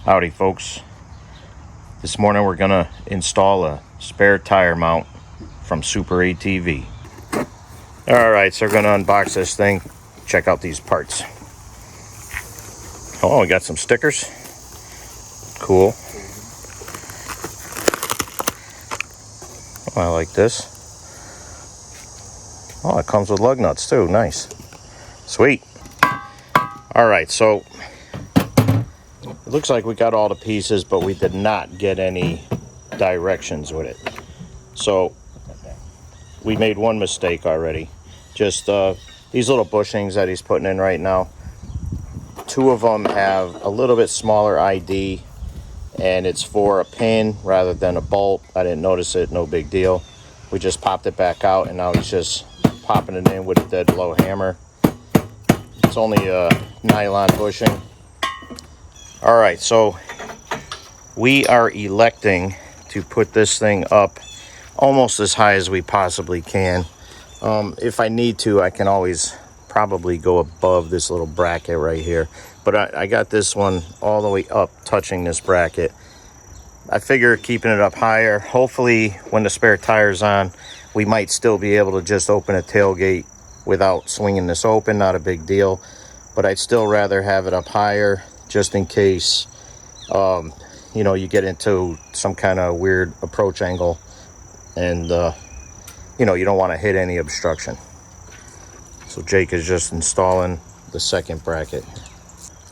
Howdy folks. This morning we're gonna install a spare tire mount from Super ATV. Alright, so we're gonna unbox this thing, check out these parts. Oh, we got some stickers. Cool. Oh, I like this. Oh, it comes with lug nuts too. Nice. Sweet. Alright, so it looks like we got all the pieces, but we did not get any directions with it. So we made one mistake already. Just these little bushings that he's putting in right now. Two of them have a little bit smaller ID, and it's for a pin rather than a bolt. I didn't notice it, no big deal. We just popped it back out, and now he's just popping it in with a dead blow hammer. It's only a nylon bushing. All right, so we are electing to put this thing up almost as high as we possibly can. If I need to, I can always probably go above this little bracket right here. But I got this one all the way up, touching this bracket. I figure keeping it up higher, hopefully when the spare tire's on, we might still be able to just open a tailgate without swinging this open. Not a big deal, but I'd still rather have it up higher, just in case, you know, you get into some kind of weird approach angle and, you know, you don't want to hit any obstruction. So Jake is just installing the second bracket.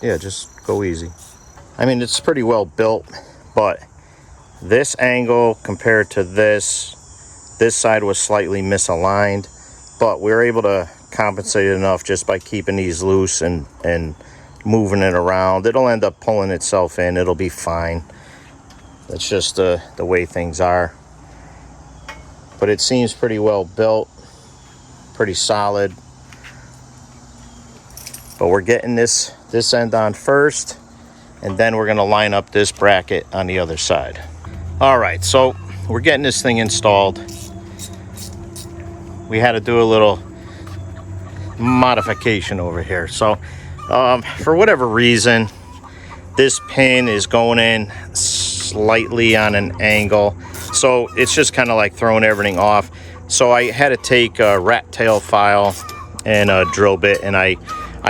Yeah, just go easy. I mean, it's pretty well built, but this angle compared to this side was slightly misaligned, but we were able to compensate enough just by keeping these loose and moving it around. It'll end up pulling itself in. It'll be fine. That's just the way things are. But it seems pretty well built, pretty solid. But we're getting this end on first, and then we're going to line up this bracket on the other side. All right, so we're getting this thing installed. We had to do a little modification over here. So for whatever reason, this pin is going in slightly on an angle, so it's just kind of like throwing everything off. So I had to take a rat tail file and a drill bit, and I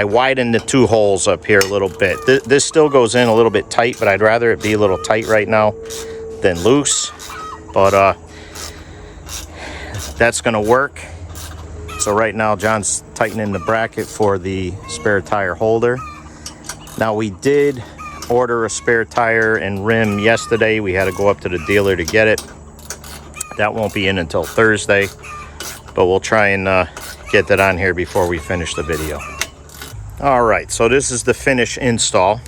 widened the two holes up here a little bit. This still goes in a little bit tight, but I'd rather it be a little tight right now than loose. But that's gonna work. So right now John's tightening the bracket for the spare tire holder. Now we did order a spare tire and rim yesterday. We had to go up to the dealer to get it. That won't be in until Thursday, but we'll try and get that on here before we finish the video. All right, so this is the finish install.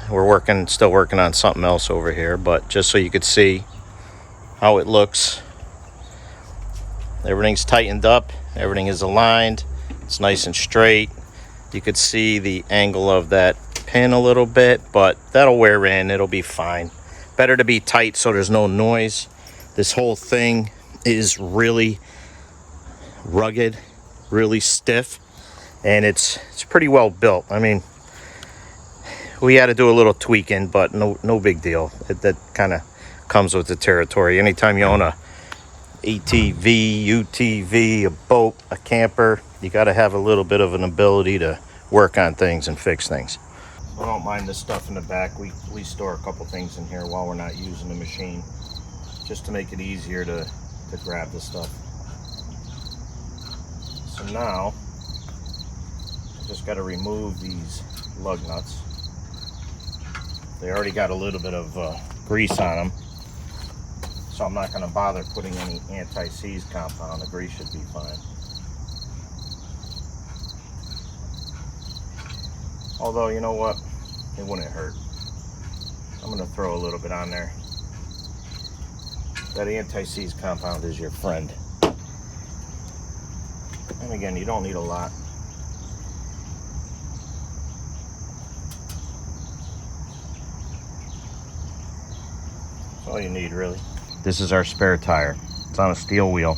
We're still working on something else over here, but just so you could see how it looks. Everything's tightened up, everything is aligned, it's nice and straight. You could see the angle of that pin a little bit, but that'll wear in, it'll be fine. Better to be tight so there's no noise. This whole thing is really rugged, really stiff, and it's pretty well built. I mean, we had to do a little tweaking, but no big deal. That kind of comes with the territory. Anytime you own a ATV, UTV, a boat, a camper, you got to have a little bit of an ability to work on things and fix things. I don't mind this stuff in the back. We store a couple things in here while we're not using the machine, just to make it easier to grab the stuff. So now I just got to remove these lug nuts. They already got a little bit of grease on them, so I'm not going to bother putting any anti-seize compound. The grease should be fine. Although, you know what? It wouldn't hurt. I'm going to throw a little bit on there. That anti-seize compound is your friend. And again, you don't need a lot. That's all you need, really. This is our spare tire. It's on a steel wheel.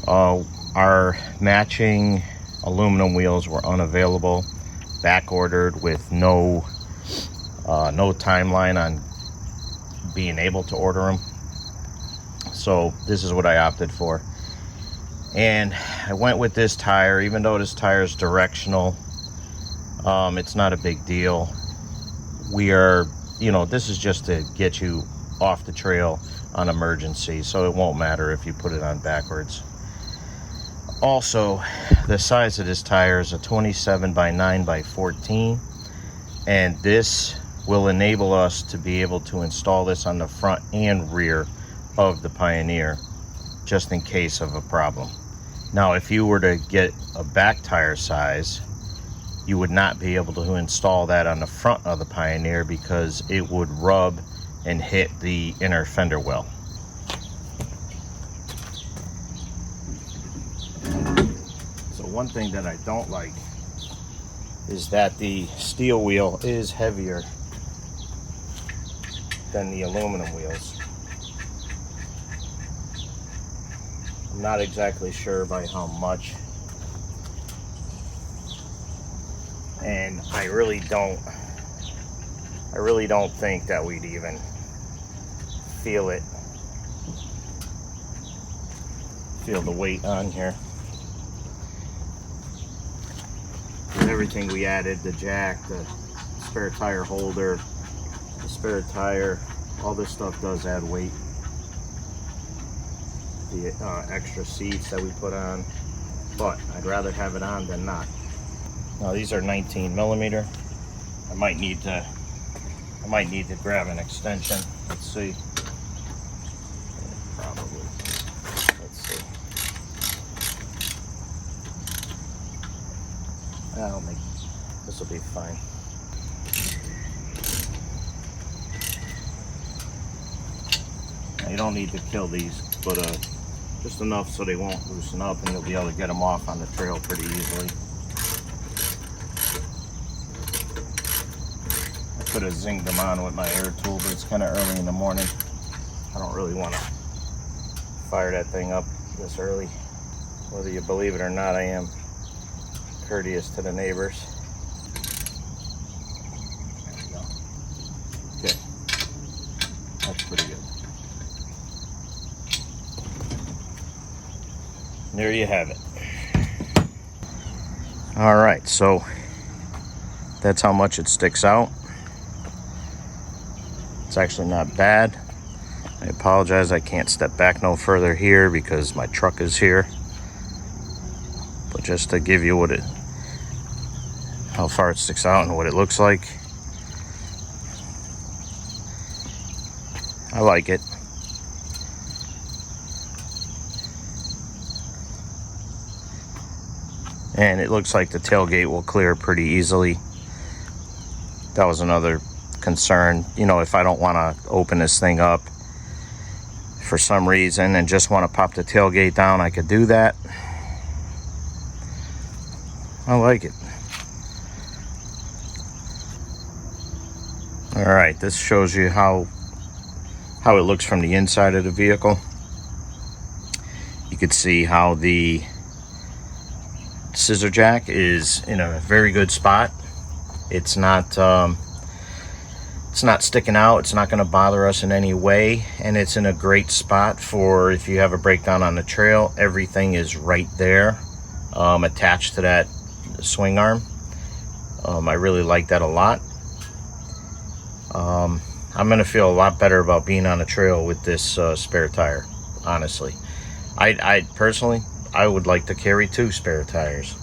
Our matching aluminum wheels were unavailable. back ordered with no timeline on being able to order them. So this is what I opted for, and I went with this tire. Even though this tire is directional, it's not a big deal. We are, this is just to get you off the trail on emergency, so it won't matter if you put it on backwards. Also, the size of this tire is a 27 by 9 by 14, and this will enable us to be able to install this on the front and rear of the Pioneer, just in case of a problem. Now, if you were to get a back tire size, you would not be able to install that on the front of the Pioneer because it would rub and hit the inner fender well. So one thing that I don't like is that the steel wheel is heavier than the aluminum wheels. I'm not exactly sure by how much, and I really don't think that we'd even feel the weight on here. With everything we added, the jack, the spare tire holder, the spare tire, all this stuff does add weight. The extra seats that we put on, but I'd rather have it on than not. Now these are 19 millimeter. I might need to grab an extension. Let's see. Probably. Let's see. I'll make this will be fine. Now, you don't need to kill these, but just enough so they won't loosen up, and you'll be able to get them off on the trail pretty easily. I could have zinged them on with my air tool, but it's kind of early in the morning. I don't really want to fire that thing up this early. Whether you believe it or not, I am courteous to the neighbors. There we go. Okay, that's pretty good. There you have it. All right, so that's how much it sticks out. It's actually not bad. I apologize, I can't step back no further here because my truck is here. But just to give you how far it sticks out and what it looks like. I like it. And it looks like the tailgate will clear pretty easily. That was another concern. If I don't want to open this thing up for some reason and just want to pop the tailgate down, I could do that. I like it. All right, this shows you how it looks from the inside of the vehicle. You could see how the scissor jack is in a very good spot. It's not sticking out. It's not going to bother us in any way, and it's in a great spot for if you have a breakdown on the trail. Everything is right there, attached to that swing arm. I really like that a lot. I'm going to feel a lot better about being on the trail with this spare tire, honestly. I personally, I would like to carry 2 spare tires,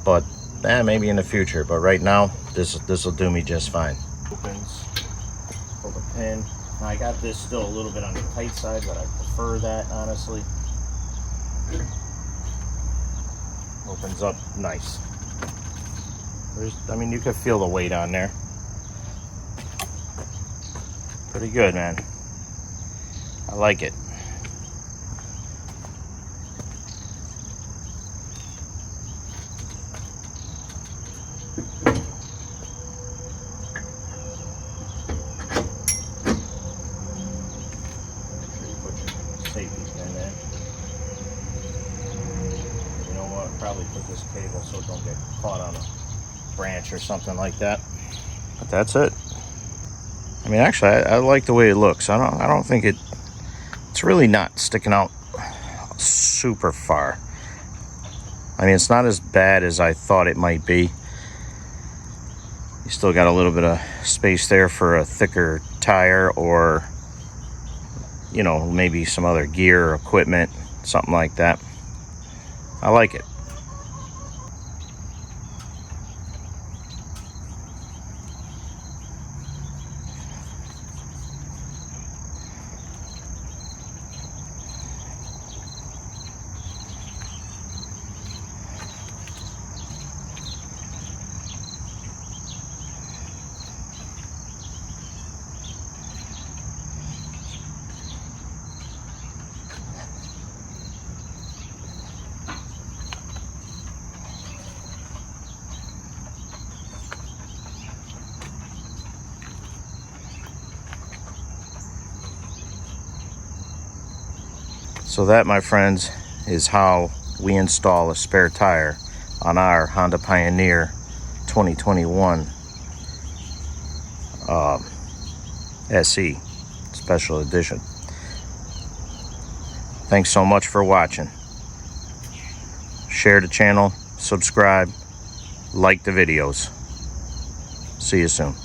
but maybe in the future. But right now, this will do me just fine. Opens, pull the pin. Now I got this still a little bit on the tight side, but I prefer that, honestly. Opens up nice. You can feel the weight on there. Pretty good, man. I like it. Probably put this cable so it don't get caught on branch or something like that. But that's it. I mean, actually, I like the way it looks. I don't think it's really not sticking out super far. I mean, it's not as bad as I thought it might be. You still got a little bit of space there for a thicker tire, or, you know, maybe some other gear or equipment, something like that. I like it. So that, my friends, is how we install a spare tire on our Honda Pioneer 2021 SE Special Edition. Thanks so much for watching. Share the channel, subscribe, like the videos. See you soon.